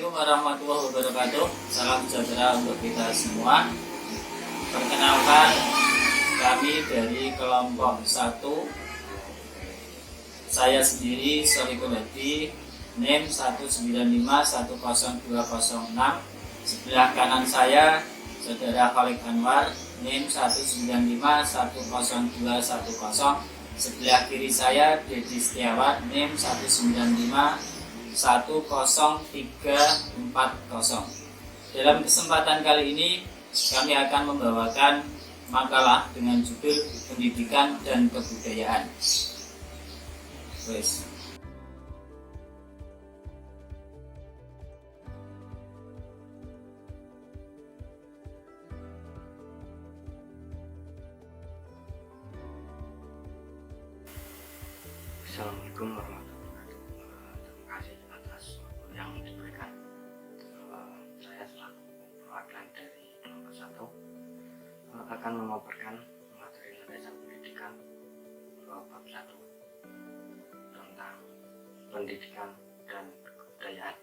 Assalamualaikum warahmatullahi wabarakatuh. Salam sejahtera untuk kita semua. Perkenalkan, kami dari kelompok 1. Saya sendiri Solikul Hadi, NIM 195102006. Sebelah kanan saya Saudara Khalid Anwar, NIM 195102010. Sebelah kiri saya Dedi Setiawan, NIM 195103040. Dalam kesempatan kali ini kami akan membawakan makalah dengan judul Pendidikan dan Kebudayaan. Assalamualaikum warahmatullahi wabarakatuh. Terima kasih atas waktu yang diberikan. Saya selaku perwakilan dari kelompok 1 akan memaparkan materi landasan pendidikan bab 1 tentang pendidikan dan kebudayaan.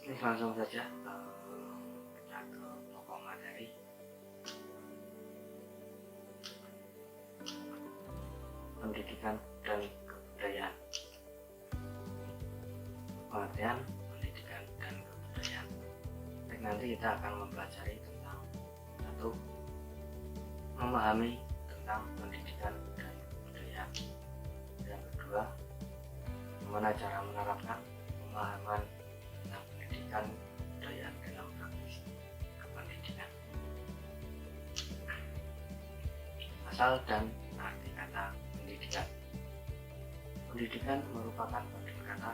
Ini langsung saja kita ke pokok materi. Pendidikan dan kebudayaan. Pengertian pendidikan dan kebudayaan. Nanti kita akan mempelajari tentang 1. Memahami tentang pendidikan dan kebudayaan. Yang kedua, bagaimana cara menerapkan pemahaman tentang pendidikan dan kebudayaan dalam praktis kependidikan. Asal dan arti kata pendidikan. Pendidikan merupakan panggilan kata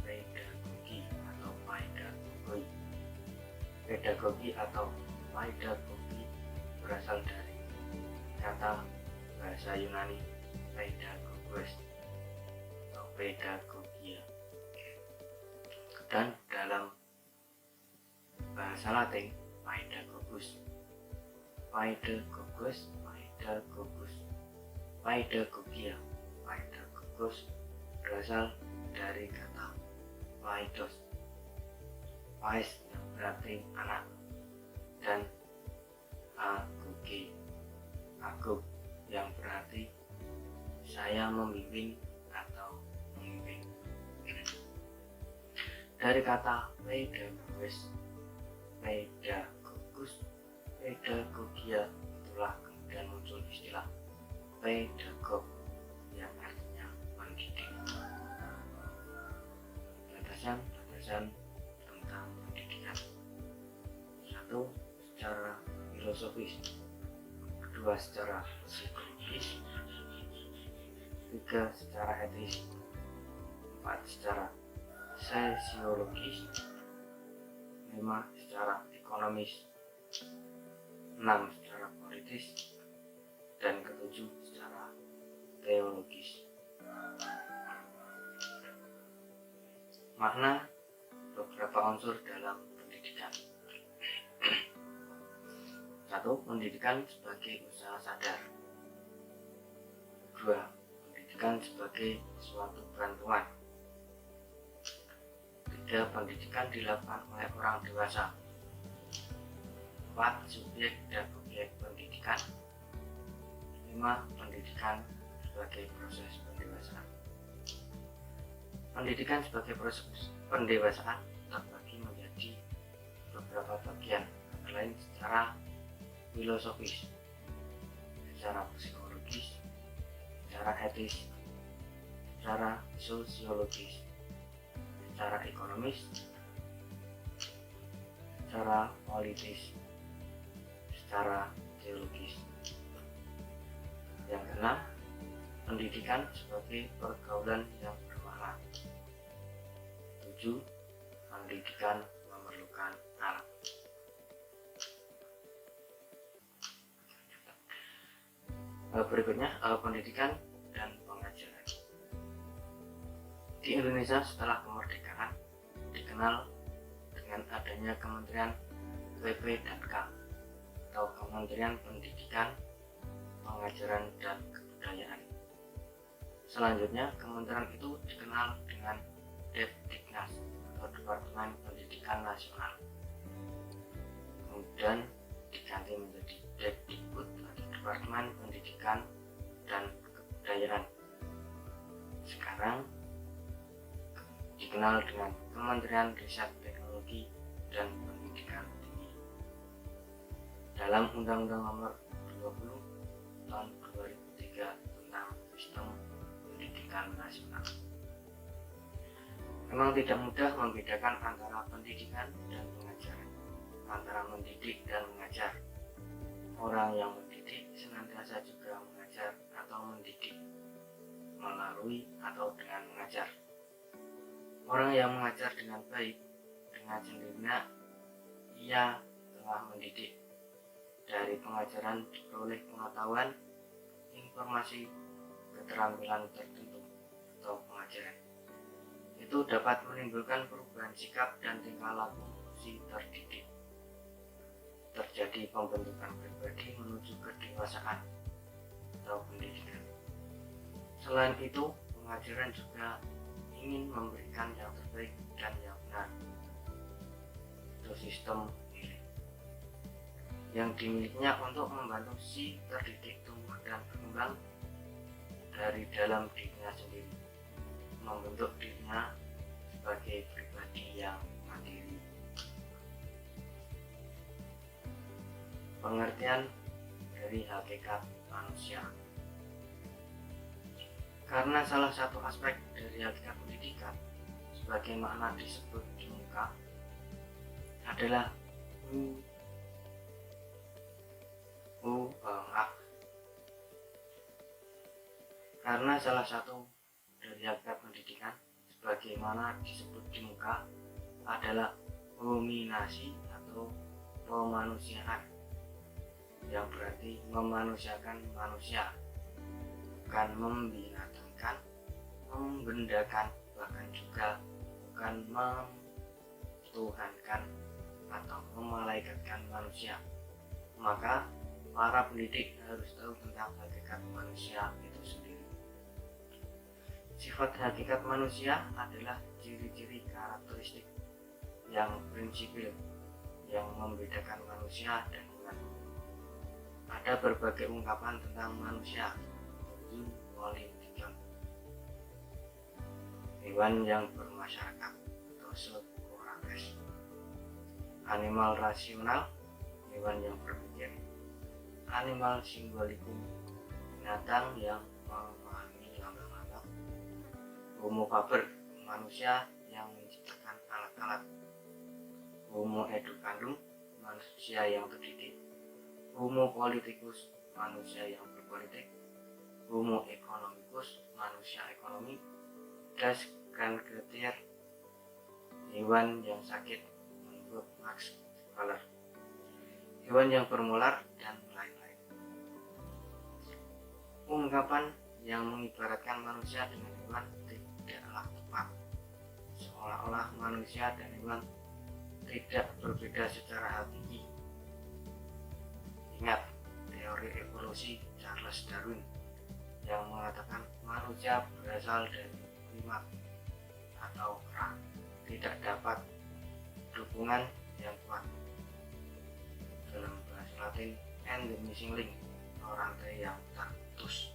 dari pedagogi atau pedagogi. Pedagogi atau pedagogi berasal dari kata bahasa Yunani pedagogos atau pedagogia, dan dalam bahasa Latin pedagogus. Pedagogus, pedagogus, pedagogia, pedagogos berasal dari kata paidos, pais yang berarti anak, dan agoge, agog yang berarti saya memimpin atau memimpin. Dari kata pedagogus, pedagogus, pedagogia, itulah kemudian muncul istilah pedagog yang artinya mendidik. Batasan tentang pendidikan. 1. Secara filosofis. 2. Secara psikologis. 3. Secara etis. 4. Secara sosiologis. 5. Secara ekonomis. 6. Secara politis. Dan ke-7 secara teologis. Makna beberapa unsur dalam pendidikan. 1. Pendidikan sebagai usaha sadar. 2. Pendidikan sebagai suatu bantuan. 3. Pendidikan dilakukan oleh orang dewasa. 4. Subjek dan objek pendidikan. 5. Pendidikan sebagai proses pendewasaan. Pendidikan sebagai proses pendewasaan terbagi menjadi beberapa bagian, antara lain secara filosofis, secara psikologis, secara etis, secara sosiologis, secara ekonomis, secara politis, secara teologis. Yang keenam, pendidikan sebagai pergaulan yang bermakna. 7. Pendidikan memerlukan alat. Berikutnya, pendidikan dan pengajaran. Di Indonesia setelah kemerdekaan dikenal dengan adanya Kementerian PP dan K atau Kementerian Pendidikan, Pengajaran dan Kebudayaan. Selanjutnya, kementerian itu dikenal dengan DPP Diknas atau Departemen Pendidikan Nasional, kemudian diganti menjadi Depdikbud atau Departemen Pendidikan dan Kebudayaan. Sekarang dikenal dengan Kementerian Riset Teknologi dan Pendidikan Tinggi. Dalam Undang-Undang Nomor 20 Tahun 2003 tentang Sistem Pendidikan Nasional, memang tidak mudah membedakan antara pendidikan dan pengajaran, antara mendidik dan mengajar. Orang yang mendidik senantiasa juga mengajar atau mendidik melalui atau dengan mengajar. Orang yang mengajar dengan baik, dengan sendirinya ia telah mendidik. Dari pengajaran diperoleh pengetahuan, informasi, keterampilan tertentu atau pengajaran. Itu dapat menimbulkan perubahan sikap dan tingkah laku si terdidik. Terjadi pembentukan pribadi menuju kedewasaan atau pendidikan. Selain itu, pengajaran juga ingin memberikan yang terbaik dan yang benar. Itu sistem nilai yang dimilikinya untuk membantu si terdidik tumbuh dan berkembang dari dalam dirinya sendiri, membentuk dirinya sebagai pribadi yang mandiri. Pengertian dari hakikat manusia. Karena salah satu aspek dari hakikat pendidikan, sebagai makna disebut di muka, adalah karena salah satu dari hakikat pendidikan, sebagaimana disebut di muka, adalah hominasi atau pemanusiaan, yang berarti memanusiakan manusia, bukan membinatangan, membendakan, bahkan juga bukan memtuhankan atau memalaikatkan manusia. Maka para pendidik harus tahu tentang hakikat manusia itu sendiri. Sifat hakikat manusia adalah ciri-ciri karakteristik yang prinsipil yang membedakan manusia dan hewan. Ada berbagai ungkapan tentang manusia, hewan yang bermasyarakat atau Socrates, animal rasional, hewan yang berpikir, animal simbolikum, binatang yang memahami lambang-lambang, homo faber, manusia yang menciptakan alat-alat, homo educandum, manusia yang terdidik, homo politicus, manusia yang berpolitik, homo economicus, manusia ekonomi, das Kranketier, hewan yang sakit menurut Max Muller, hewan yang bermolar, dan lain-lain. Ungkapan yang mengibaratkan manusia dengan hewan tidaklah tepat, seolah-olah manusia dan hewan tidak berbeda secara hakiki. Ingat teori evolusi Charles Darwin yang mengatakan manusia berasal dari primat atau kera, tidak dapat dukungan yang kuat. Dalam bahasa Latin, and the missing link, rantai yang terputus.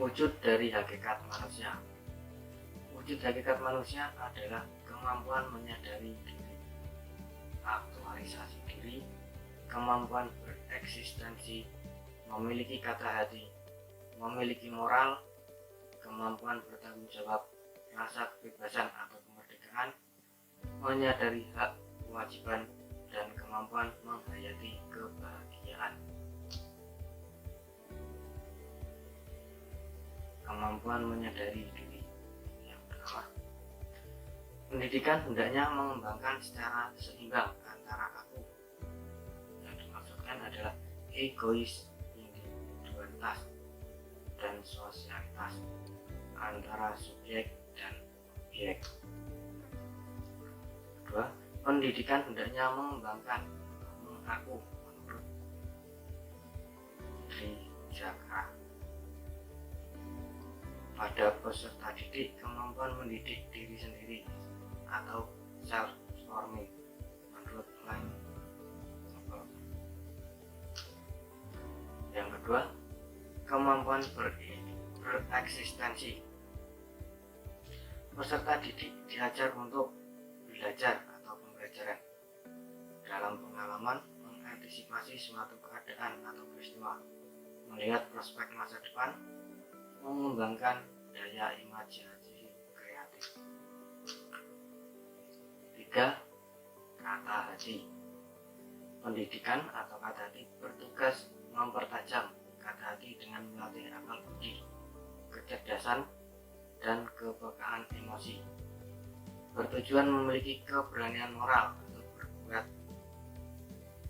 Wujud dari hakikat manusia. Wujud hakikat manusia adalah kemampuan menyadari diri, aktualisasi diri, kemampuan bereksistensi, memiliki kata hati, memiliki moral, kemampuan bertanggung jawab, rasa kebebasan atau kemerdekaan, menyadari hak, kewajiban, dan kemampuan menghayati kebahagiaan. Kemampuan menyadari diri. Yang pertama, pendidikan hendaknya mengembangkan secara seimbang antara aku, yang dimaksudkan adalah egois, individualitas, dan sosialitas, antara subjek dan objek. Kedua, pendidikan hendaknya mengembangkan aku menurut Dri Jakra. Pada peserta didik, kemampuan mendidik diri sendiri atau self-forming menurut Lain. Yang kedua, kemampuan bereksistensi. Peserta didik diajar untuk belajar atau pembelajaran dalam pengalaman, mengantisipasi suatu keadaan atau peristiwa, melihat prospek masa depan, mengembangkan daya imajinasi kreatif. 3. Kata hati. Pendidikan atau kata hati bertugas mempertajam kata hati dengan melatih akal budi, kecerdasan, dan kepekaan emosi. Bertujuan memiliki keberanian moral untuk berbuat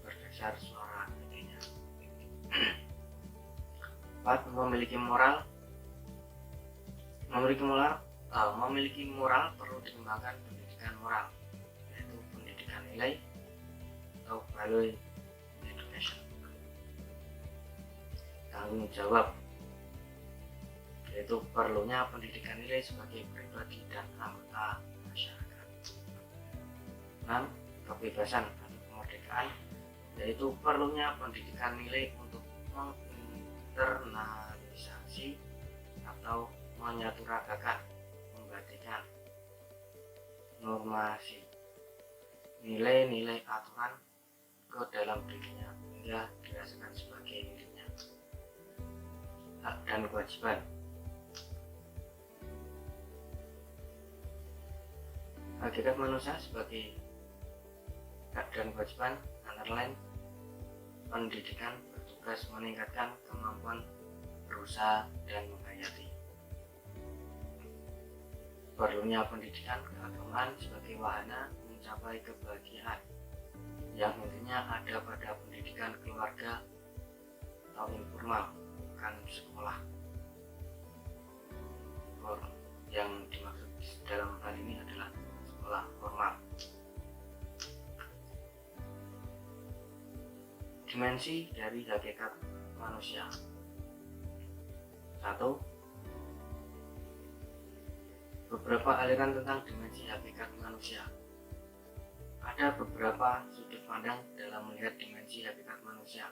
berdasar suara hatinya. 4. Memiliki moral perlu dikembangkan pendidikan moral, yaitu pendidikan nilai atau value education. Tanggung jawab, yaitu perlunya pendidikan nilai sebagai pribadi dan anggota masyarakat. 6. Kebebasan atau kemerdekaan, yaitu perlunya pendidikan nilai untuk menginternalisasi atau menyaturagakan, membatikan normasi nilai-nilai aturan ke dalam dirinya hingga dirasakan sebagai miliknya. Hak dan kewajiban. Hakikat manusia sebagai hak dan kewajiban antara lain, pendidikan bertugas meningkatkan kemampuan berusaha dan menghayati. Perlunya pendidikan keagamaan sebagai wahana mencapai kebahagiaan, yang intinya ada pada pendidikan keluarga atau informal, bukan sekolah. Yang dimaksud dalam hal ini adalah sekolah formal. Dimensi dari hakikat manusia. 1. Beberapa aliran tentang dimensi hakikat manusia. Ada beberapa sudut pandang dalam melihat dimensi hakikat manusia.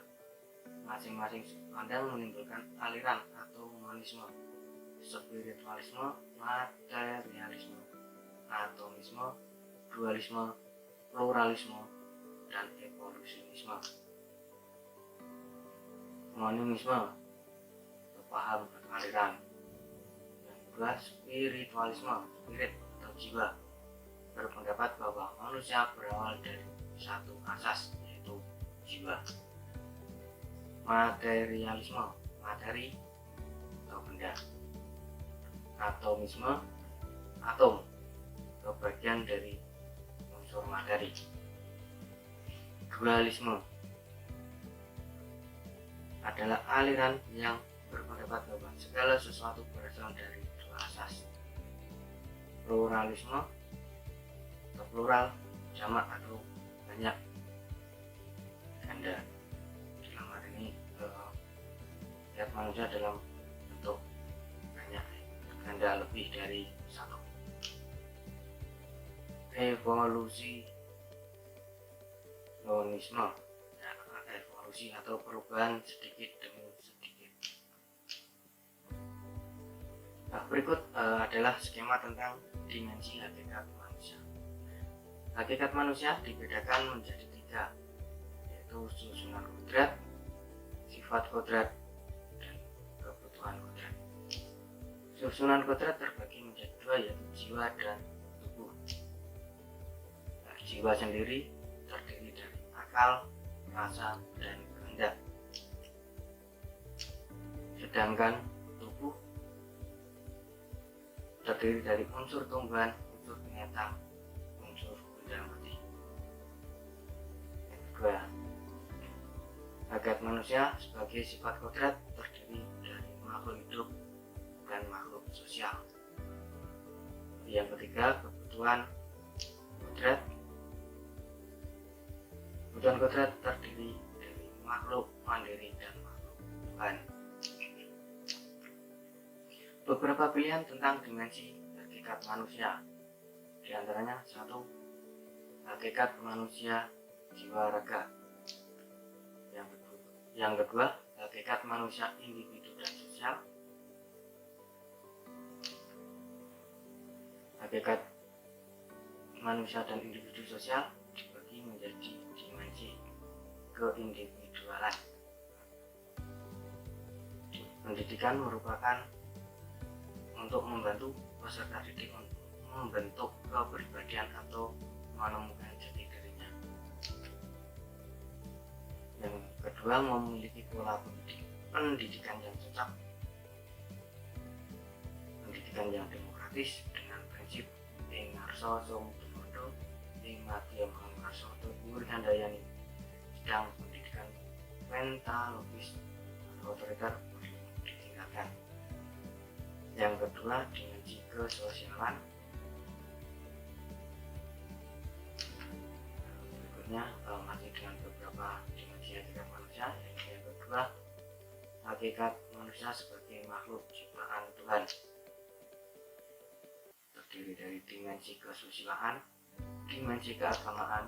Masing-masing sudut pandang menimbulkan aliran atau humanisme, spiritualisme, materialisme, atomisme, dualisme, pluralisme, dan evolusionisme. Monisme, paham aliran. Yang kedua, spiritualisme, spirit atau jiwa, berpendapat bahwa manusia berawal dari satu asas, yaitu jiwa. Materialisme, materi atau benda. Atomisme, atom atau bagian dari unsur materi. Dualisme adalah aliran yang berpendapat bahwa segala sesuatu berasal dari dua asas. Pluralisme atau plural, jamak atau banyak, ganda. Dalam hal ini lihat manusia dalam bentuk banyak, ganda, lebih dari satu. Evolusionisme, evolusi atau perubahan sedikit demi sedikit. Nah, berikut adalah skema tentang dimensi hakikat manusia. Hakikat manusia dibedakan menjadi 3, yaitu susunan kodrat, sifat kodrat, dan kebutuhan kodrat. Susunan kodrat terbagi menjadi 2, yaitu jiwa dan tubuh. Nah, jiwa sendiri terdiri dari akal, rasa, dan kehendak. Sedangkan tubuh terdiri dari unsur tumbuhan, unsur binatang, unsur benda mati. Yang kedua, hakikat manusia sebagai sifat kodrat terdiri dari makhluk hidup dan makhluk sosial. Yang ketiga, kebutuhan kodrat. Kebutuhan kodrat terdiri dari makhluk mandiri dan makhluk Tuhan. Beberapa pilihan tentang dimensi hakikat manusia, di antaranya 1. Hakikat manusia jiwa raga. Yang kedua, hakikat manusia individu dan sosial. Hakikat manusia dan individu sosial dibagi menjadi dimensi keindividualan. Pendidikan merupakan untuk membantu peserta didik untuk membentuk kepribadian atau menemukan jati dirinya. Yang kedua, memiliki pola pendidikan yang cocok, pendidikan yang demokratis dengan prinsip ing ngarsa sum tumodo ing madya ngarsa tuwuh handayani. Sedang pendidikan pentalogis atau otoriter ditinggalkan. Yang kedua, dimensi kesosialan. Berikutnya masih dengan beberapa dimensi hakikat manusia. Yang kedua, hakikat manusia sebagai makhluk ciptaan Tuhan, terdiri dari dimensi kesusilaan, dimensi keagamaan,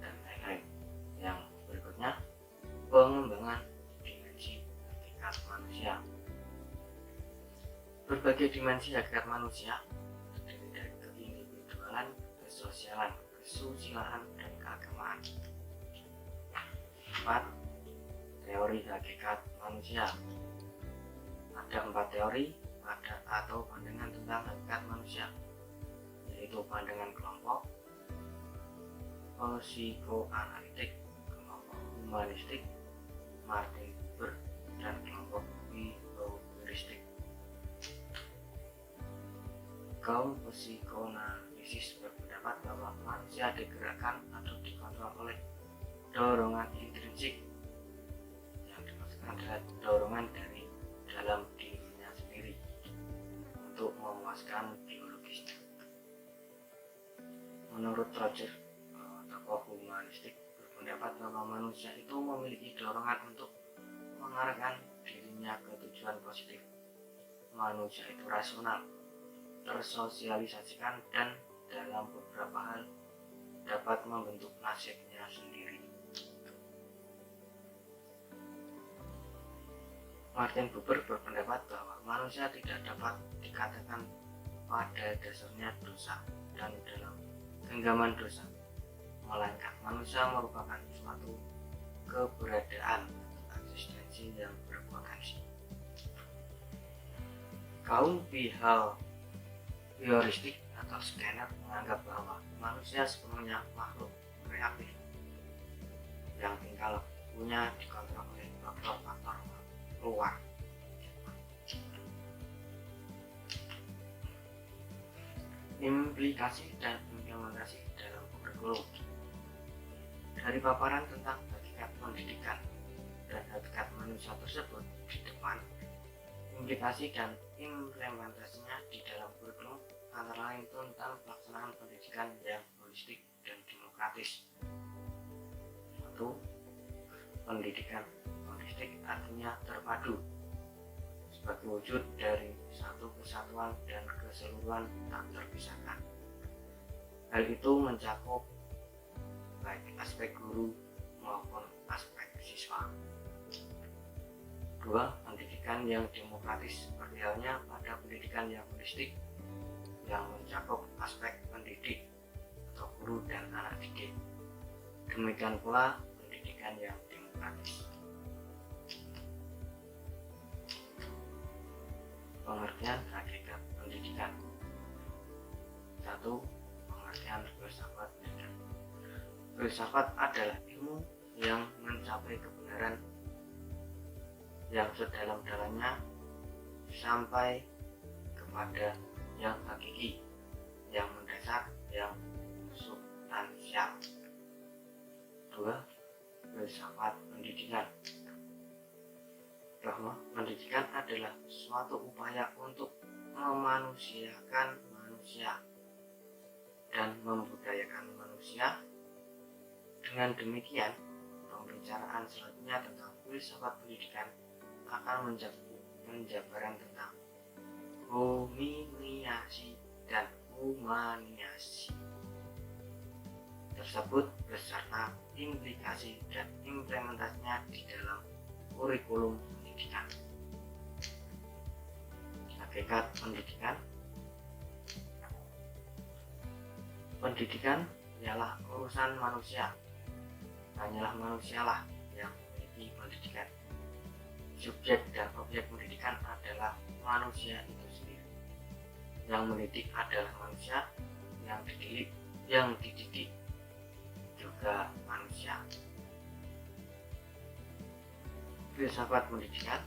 dan lain-lain. Yang berikutnya, pengembangan dimensi hakikat manusia. Berbagai dimensi hakikat manusia terdiri dari keindividualan, kesosialan, kesusilaan, dan keagamaan. 4. Teori hakikat manusia. Ada 4 teori atau pandangan tentang hakikat manusia, yaitu pandangan kelompok, psikoanalitik, kelompok humanistik, Martin Buber, dan kelompok behavioristik. Kaum psikoanalisis berpendapat bahwa manusia digerakkan atau dikontrol oleh dorongan intrinsik, yang dimaksudkan adalah dorongan dari dalam dirinya sendiri untuk memuaskan biologisnya. Menurut Roger, tokoh humanistik, berpendapat bahwa manusia itu memiliki dorongan untuk mengarahkan dirinya ke tujuan positif. Manusia itu rasional, tersosialisasikan, dan dalam beberapa hal dapat membentuk nasibnya sendiri. Martin Buber berpendapat bahwa manusia tidak dapat dikatakan pada dasarnya dosa dan dalam genggaman dosa, melainkan manusia merupakan suatu keberadaan eksistensi yang berpotensi. Kaum behavioristik atau Skinner menganggap bahwa manusia sepenuhnya makhluk reaktif yang tingkah lakunya dikontrol oleh faktor-faktor luar. Implikasi dan implementasi dalam kurikulum. Dari paparan tentang hakikat pendidikan dan hakikat manusia tersebut di depan, implikasi dan implementasinya di dalam kurikulum antara lain tentang pelaksanaan pendidikan yang holistik dan demokratis. 1. Pendidikan holistik artinya terpadu sebagai wujud dari satu kesatuan dan keseluruhan tak terpisahkan. Hal itu mencakup baik aspek guru maupun aspek siswa. 2. Pendidikan yang demokratis, seperti halnya pada pendidikan yang holistik yang mencakup aspek pendidik atau guru dan anak didik. Demikian pula pendidikan yang demokratis. Pengertian hakikat pendidikan. 1. Pengertian filsafat pendidikan. Filsafat adalah ilmu yang mencapai kebenaran yang sedalam-dalamnya sampai kepada yang hakiki, yang mendasar, yang substansial. 2. Filsafat pendidikan. Bahwa pendidikan adalah suatu upaya untuk memanusiakan manusia dan membudayakan manusia. Dengan demikian, pembicaraan selanjutnya tentang filsafat pendidikan akan penjabaran tentang hominiasi dan humaniasi tersebut beserta implikasi dan implementasinya di dalam kurikulum pendidikan. Hakikat pendidikan. Pendidikan ialah urusan manusia. Hanyalah manusialah yang memiliki pendidikan. Subjek dan objek pendidikan adalah manusia itu sendiri. Yang mendidik adalah manusia, yang dididik juga manusia. Filsafat pendidikan.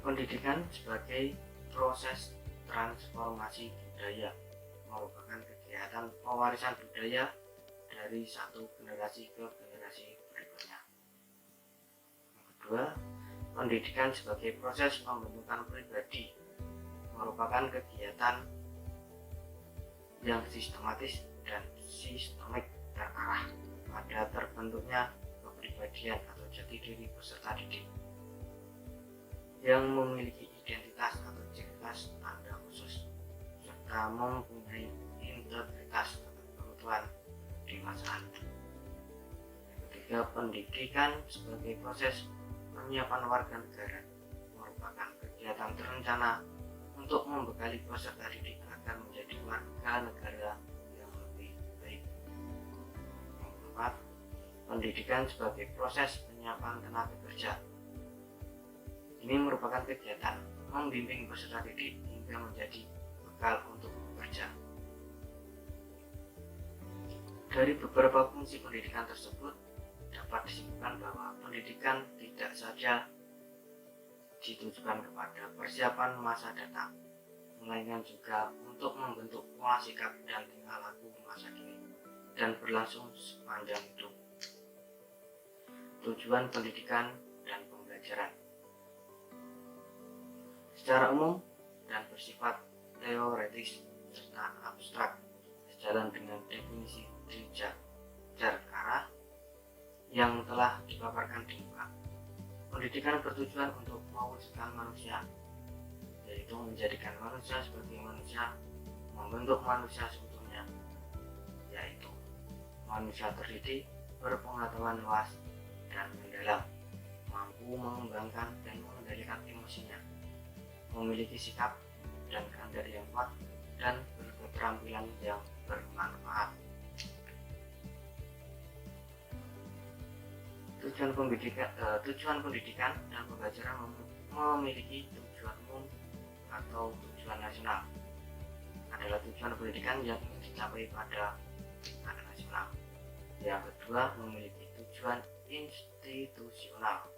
Pendidikan sebagai proses transformasi budaya merupakan kegiatan pewarisan budaya dari satu generasi ke generasi berikutnya. Yang kedua, pendidikan sebagai proses pembentukan pribadi merupakan kegiatan yang sistematis dan sistemik terarah pada terbentuknya kepribadian atau jati diri peserta didik yang memiliki identitas atau ciri khas tanda khusus serta mempunyai integritas atau kebutuhan kedewasaan. Yang ketiga, pendidikan sebagai proses penyiapan warga negara merupakan kegiatan terencana untuk membekali peserta didik agar menjadi warga negara yang lebih baik. Yang keempat, pendidikan sebagai proses penyiapan tenaga kerja. Ini merupakan kegiatan membimbing peserta didik hingga menjadi bekal untuk bekerja. Dari beberapa fungsi pendidikan tersebut dapat disimpulkan bahwa pendidikan tidak saja ditujukan kepada persiapan masa datang, melainkan juga untuk membentuk pola sikap dan tingkah laku masa kini dan berlangsung sepanjang hidup. Tujuan pendidikan dan pembelajaran secara umum dan bersifat teoretis serta abstrak sejalan dengan definisi Dirjakara yang telah dipaparkan di muka. Pendidikan bertujuan untuk mewujudkan manusia, yaitu menjadikan manusia sebagai manusia, membentuk manusia seutuhnya, yaitu manusia terdidik, berpengetahuan luas dan mendalam, mampu mengembangkan dan mengendalikan emosinya, memiliki sikap dan kehendak yang kuat dan berketerampilan yang bermanfaat. Tujuan pendidikan dan pembelajaran memiliki tujuan umum atau tujuan nasional. Adalah tujuan pendidikan yang ingin dicapai pada tingkat nasional. Yang kedua, memiliki tujuan institusional,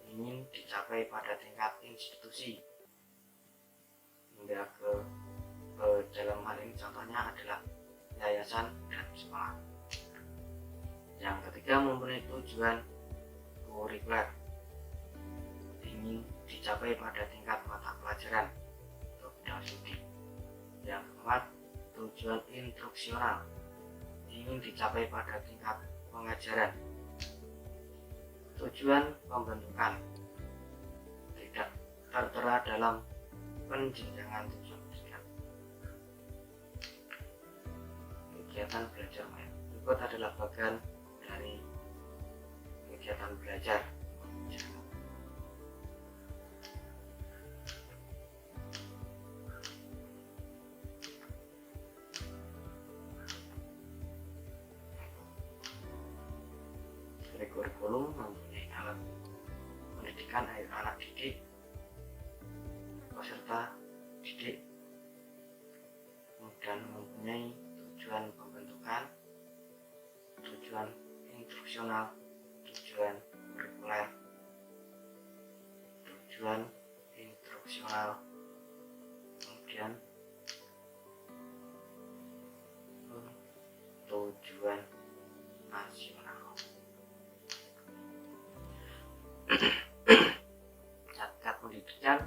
ingin dicapai pada tingkat institusi. Hingga ke dalam hal ini contohnya adalah yayasan dan sekolah. Yang ketiga, mempunyai tujuan kurikuler, ingin dicapai pada tingkat mata pelajaran atau bidang studi. Yang keempat, tujuan instruksional, ingin dicapai pada tingkat pengajaran. Tujuan pembentukan, tidak tertera dalam penjenjangan tujuan pendidikan. Kegiatan belajar mengajar. Berikut adalah bagian dari kegiatan belajar mengajar. Dari kurikulum mempunyai alat pendidikan anak didik, peserta didik, dan mempunyai tujuan pembentukan, tujuan instruksional, tujuan kurikuler, tujuan instruksional, kemudian tujuan nasional. Hakikat pendidikan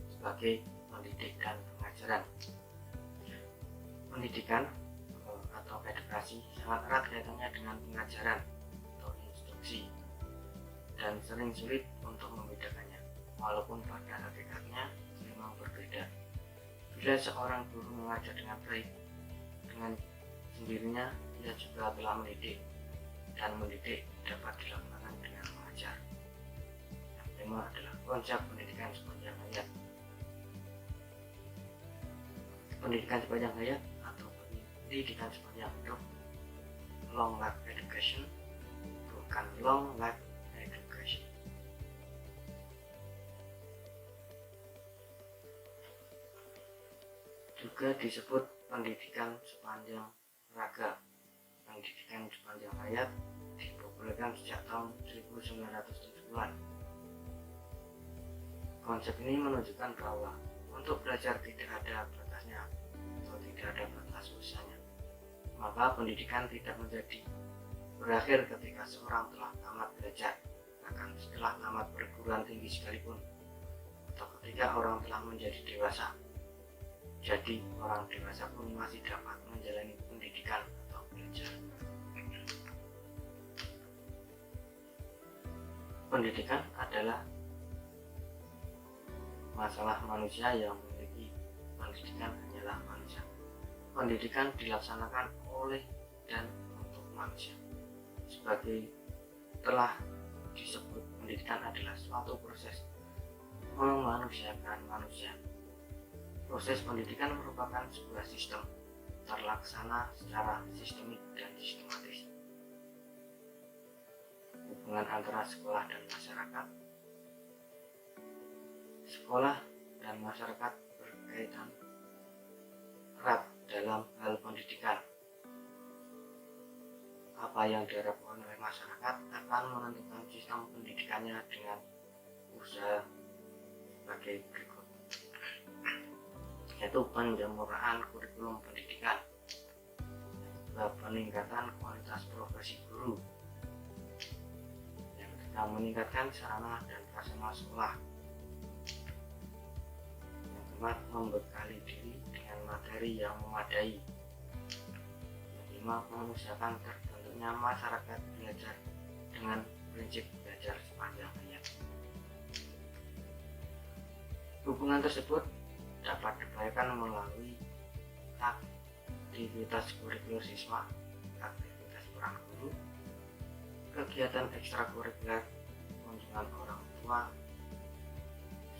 sebagai pendidik dan pengajaran. Pendidikan atau edukasi sangat erat kaitannya dengan pengajaran atau instruksi. dan sering sulit untuk membedakannya, walaupun pada hakikatnya memang berbeda. Bila seorang guru mengajar dengan baik, dengan sendirinya ia juga telah mendidik, dan mendidik dapat dilakukan dengan mengajar. Yang kelima adalah konsep pendidikan sepanjang hayat. Pendidikan sepanjang hayat atau pendidikan sepanjang hidup, long life education, bukan long life education. Juga disebut pendidikan sepanjang raga. Pendidikan sepanjang hayat dipopulerkan sejak tahun 1970-an. Konsep ini menunjukkan bahwa untuk belajar tidak ada batasnya atau tidak ada batas usianya. Maka pendidikan tidak menjadi berakhir ketika seorang telah tamat belajar, bahkan setelah tamat perguruan tinggi sekalipun, atau ketika orang telah menjadi dewasa. Jadi orang dewasa pun masih dapat menjalani pendidikan atau belajar. Pendidikan adalah masalah manusia. Yang memiliki pendidikan hanyalah manusia. Pendidikan dilaksanakan oleh dan untuk manusia. Sebagai telah disebut, pendidikan adalah suatu proses memanusiakan manusia. Proses pendidikan merupakan sebuah sistem terlaksana secara sistemik dan sistematis. Hubungan antara sekolah dan masyarakat. Sekolah dan masyarakat berkaitan erat dalam hal pendidikan. Apa yang diharapkan oleh masyarakat akan menentukan sistem pendidikannya dengan usaha sebagai berikut, yaitu penjemuraan kurikulum pendidikan, peningkatan kualitas profesi guru, yang ketiga meningkatkan sarana dan prasarana sekolah, yang keempat membekali diri dengan materi yang memadai, yang kelima mengusahakan terbentuknya masyarakat belajar dengan prinsip belajar sepanjang hayat. Hubungan tersebut dapat diupayakan melalui aktivitas kurikuler siswa, aktivitas peran guru, kegiatan ekstrakurikuler, kunjungan orang tua,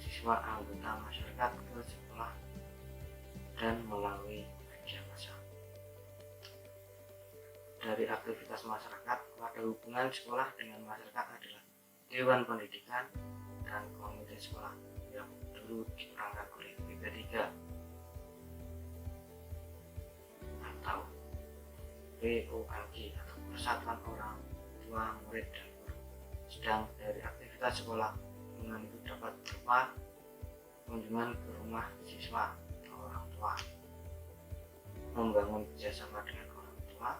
siswa anggota masyarakat ke sekolah, dan melalui media massa. Dari aktivitas masyarakat pada hubungan sekolah dengan masyarakat adalah Dewan Pendidikan dan Komite Sekolah yang dulu diperankan oleh BP3 atau POMG atau Persatuan Orang Tua Murid dan Guru. Sedang dari aktivitas sekolah, hubungan itu dapat berupa kunjungan ke rumah siswa atau orang tua, membangun kerjasama dengan orang tua,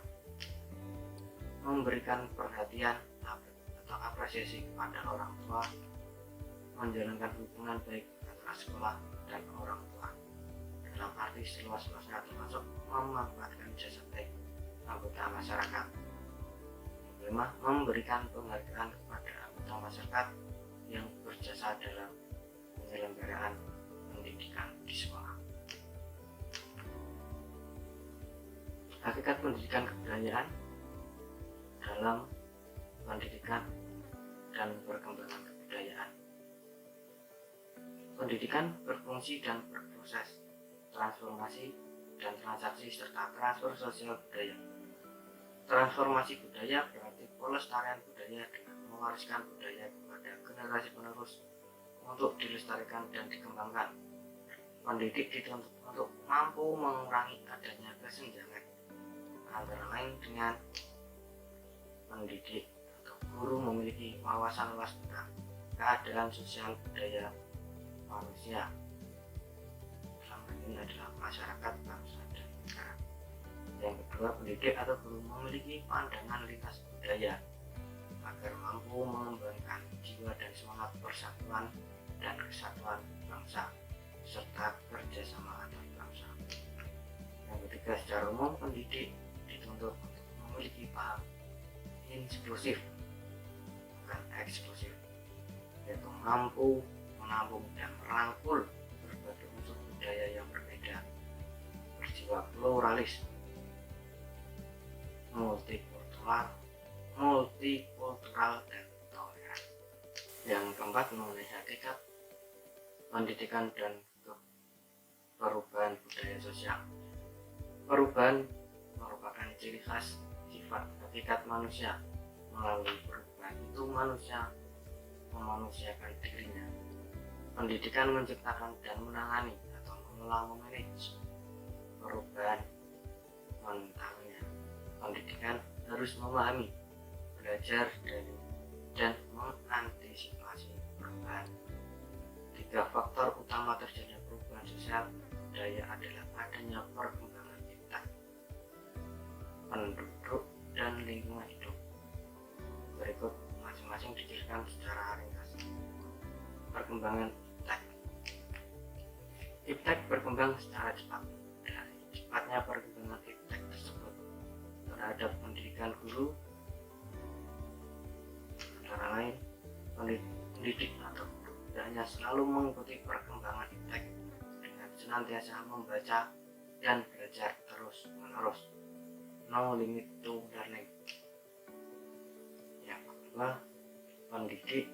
memberikan perhatian atau apresiasi kepada orang tua, menjalankan hubungan baik antara sekolah dan orang tua dalam arti seluas-luasnya, termasuk memanfaatkan jasa baik anggota masyarakat. Yang kelima, memberikan penghargaan kepada anggota masyarakat yang berjasa dalam penyelenggaraan pendidikan di sekolah. Hakikat pendidikan kebudayaan dalam pendidikan dan perkembangan kebudayaan. Pendidikan berfungsi dan berproses transformasi dan transaksi serta transfer sosial budaya. Transformasi budaya berarti pelestarian budaya dengan mewariskan budaya kepada generasi penerus untuk dilestarikan dan dikembangkan. Pendidik dituntut untuk mampu mengurangi adanya kesenjangan antara lain dengan pendidik atau guru memiliki wawasan luas tentang keadaan sosial budaya manusia. Dalam hal ini adalah masyarakat, bangsa, dan negara. Yang kedua, pendidik atau guru memiliki pandangan lintas budaya agar mampu mengembangkan jiwa dan semangat persatuan dan kesatuan bangsa serta kerjasama antar bangsa. Yang ketiga, secara umum pendidik dituntut untuk memiliki paham inklusif, bukan eksklusif, yaitu mampu menampung dan merangkul berbagai unsur budaya yang berbeda, berjiwa pluralis, multikultural dan toleran. Yang keempat, mengenai hakikat pendidikan dan perubahan budaya sosial. Perubahan merupakan ciri khas sifat hakikat manusia. Melalui perubahan itu manusia memanusiakan dirinya. Pendidikan menciptakan dan menangani atau mengelola memanage perubahan mentalnya. Pendidikan harus memahami, belajar dari, dan mengantisipasi perubahan. 3 faktor utama terjadinya perubahan sosial budaya adalah adanya perkembangan kita, penduduk, dan lingkungan hidup. Berikut masing-masing dijelaskan secara ringkas. Perkembangan iptek. Iptek berkembang secara cepat. Dari cepatnya perkembangan iptek tersebut terhadap pendidikan guru, antara lain pendidik atau guru hanya selalu mengikuti perkembangan iptek dengan senantiasa membaca dan belajar terus menerus. No limit to learning. Yang kedua, pendidik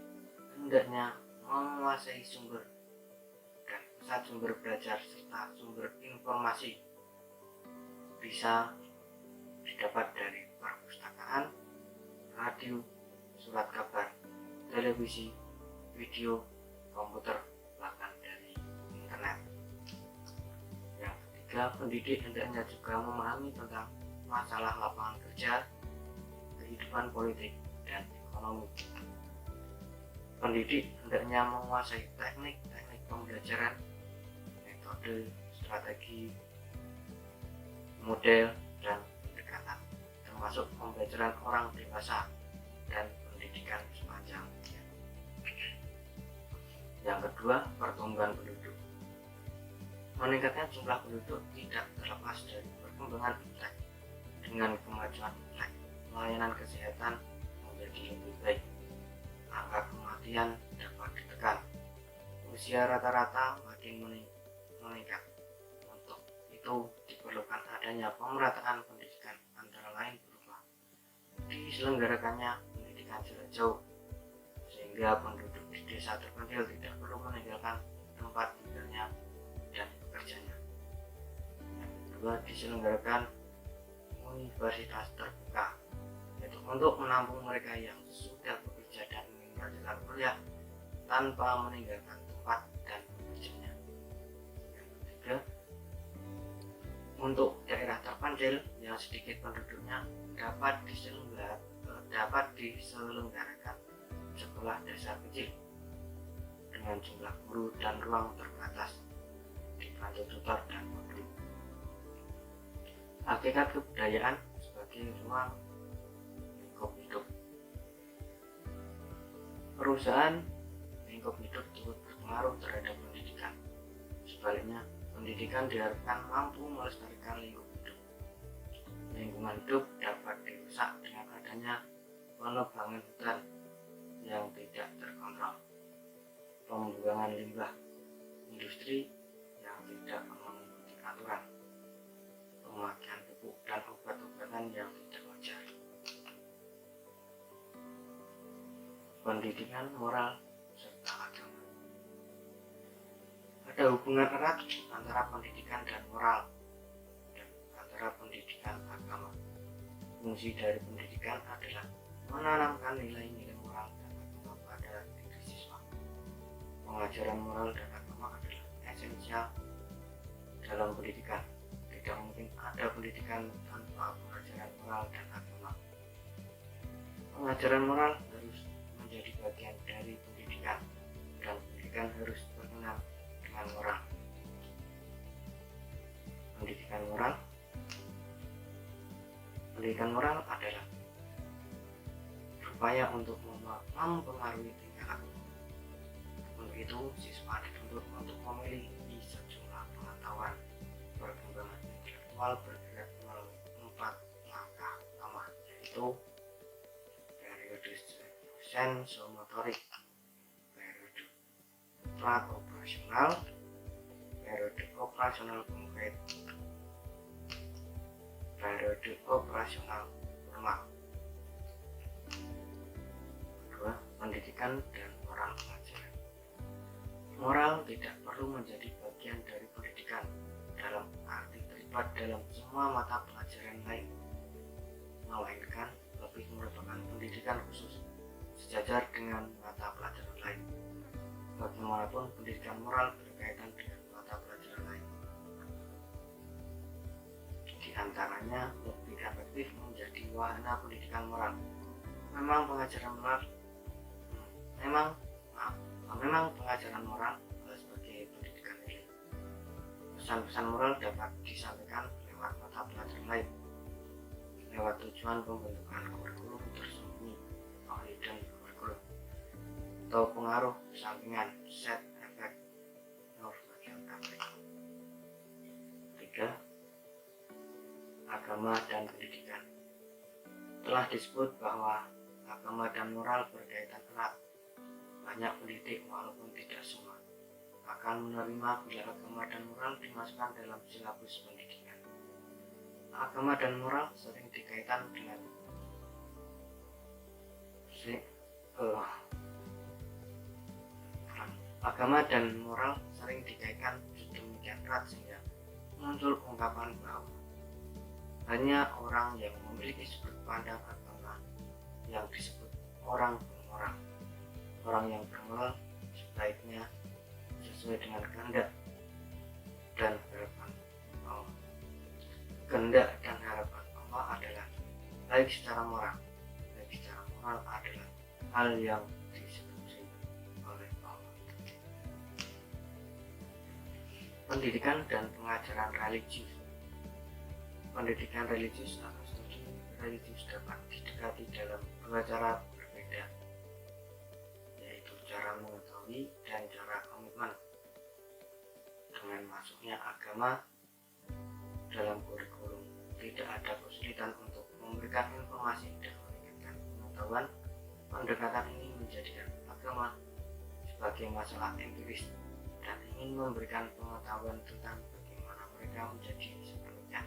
hendaknya menguasai sumber dan pusat sumber belajar serta sumber informasi bisa didapat dari perpustakaan, radio, surat kabar, televisi, video, komputer, bahkan dari internet. Yang ketiga, pendidik hendaknya juga memahami tentang masalah lapangan kerja, kehidupan politik, dan ekonomi. Pendidik hendaknya menguasai teknik-teknik pembelajaran, metode, strategi, model, dan pendekatan, termasuk pembelajaran orang dewasa dan pendidikan semacamnya. Yang kedua, pertumbuhan penduduk. Meningkatnya jumlah penduduk tidak terlepas dari perkembangan iptek. Dengan kemajuan iptek, pelayanan kesehatan menjadi lebih baik, angka kematian dapat ditekan, usia rata-rata makin meningkat. Untuk itu diperlukan adanya pemerataan pendidikan, antara lain berupa diselenggarakannya pendidikan jarak jauh, sehingga penduduk di desa terpencil tidak perlu meninggalkan tempat tinggalnya dan pekerjaannya. Yang kedua, diselenggarakan universitas terbuka, yaitu untuk menampung mereka yang sudah bekerja dan ingin melanjutkan kuliah tanpa meninggalkan tempat dan pekerjaannya. Yang ketiga, untuk daerah terpencil yang sedikit penduduknya dapat diselenggarakan sekolah dasar kecil dengan jumlah guru dan ruang terbatas, dibantu tutor dan modul. Hakikat kebudayaan sebagai ruang lingkup hidup. Perusahaan lingkup hidup turut berpengaruh terhadap pendidikan. Sebaliknya, pendidikan diharapkan mampu melestarikan lingkup hidup. Lingkungan hidup dapat dirusak dengan adanya penebangan hutan yang tidak terkontrol, pembuangan limbah industri yang tidak mengikuti aturan, pemakaian pupuk dan obat-obatan yang tidak wajar. Pendidikan moral serta agama. Ada hubungan erat antara pendidikan dan moral dan antara pendidikan agama. Fungsi dari pendidikan adalah menanamkan nilai-nilai moral dan agama pada diri siswa. Pengajaran moral dan agama adalah esensial dalam pendidikan. Tidak mungkin ada pendidikan tanpa pengajaran moral dan agama. Pengajaran moral harus menjadi bagian dari pendidikan, dan pendidikan harus berkenaan dengan moral. Pendidikan moral adalah berupaya untuk mempengaruhi tingkah laku. Untuk itu, siswa dituntut untuk memiliki sejumlah pengetahuan perkembangan intelektual bergerak melalui 4 langkah utama, yaitu periode sensomotor, motorik, periode pra-operasional, periode operasional konkret, periode operasional normal. Kedua, pendidikan dan moral pelajaran. Moral tidak perlu menjadi bagian dari pendidikan dalam arti terlibat dalam semua mata pelajaran lain, melainkan lebih merupakan pendidikan khusus sejajar dengan mata pelajaran lain. Bagaimanapun pendidikan moral berkaitan dengan mata pelajaran lain, di antaranya lebih efektif menjadi wahana pendidikan moral. Memang pengajaran moral sebagai pendidikan nilai. Pesan-pesan moral dapat disampaikan lewat mata pelajaran lain, lewat tujuan pembentukan kurikulum tersembunyi, dan kurikulum, atau pengaruh sampingan, set efek, bagian efek. 3. Agama dan pendidikan. Telah disebut bahwa agama dan moral berkaitan erat. Banyak pendidik, walaupun tidak semua, akan menerima bila agama dan moral dimasukkan dalam silabus pendidikan. Agama dan moral sering dikaitkan dengan sedemikian erat sehingga muncul ungkapan bahwa hanya orang yang memiliki sudut pandang agama yang disebut orang bermoral. Orang yang bermoral sebaiknya sesuai dengan kehendak dan harapan Allah. Kehendak dan harapan Allah adalah baik secara moral adalah hal yang disetujui oleh Allah. Pendidikan dan pengajaran religius. Pendidikan religius atau studi religius dapat didekati dalam dua cara berbeda, yaitu cara mengetahui dan cara komitmen. Dengan masuknya agama dalam kurikulum, tidak ada kesulitan untuk memberikan informasi dan meningkatkan pengetahuan. Pendekatan ini menjadikan agama sebagai masalah empiris dan ingin memberikan pengetahuan tentang bagaimana mereka menjadi sepenuhnya.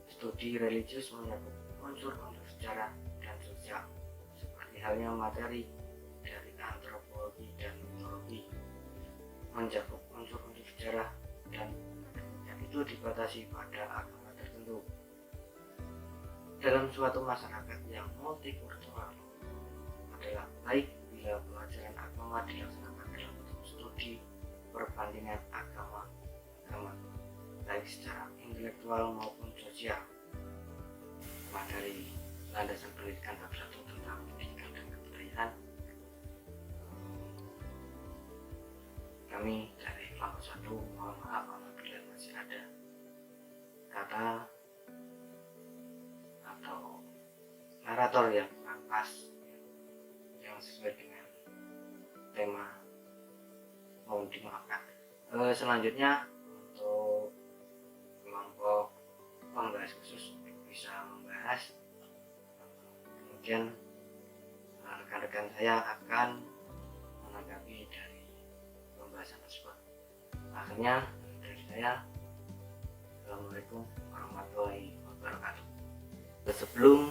Studi religius menyangkut unsur-unsur sejarah dan sosial, seperti halnya materi dari antropologi dan mitologi, mencakup unsur-unsur sejarah dan itu dibatasi pada agama tertentu. Dalam suatu masyarakat yang multikultural, adalah baik bila pelajaran agama dilaksanakan dalam bentuk studi perbandingan agama, baik secara intelektual maupun sosial. Dari landasan pendidikan bab 1 tentang pendidikan dan kebudayaan, kami dari kelompok 1 mohon maaf apabila masih ada kata atau narator yang kurang pas, yang sesuai dengan tema, mohon dimaafkan. Selanjutnya untuk kelompok pembahas khusus bisa membahas, kemudian rekan-rekan saya akan menanggapi dari pembahasan tersebut. Akhirnya dari saya, Assalamualaikum warahmatullahi wabarakatuh. Sebelum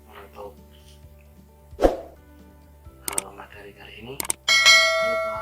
menutup materi kali ini, jangan lupa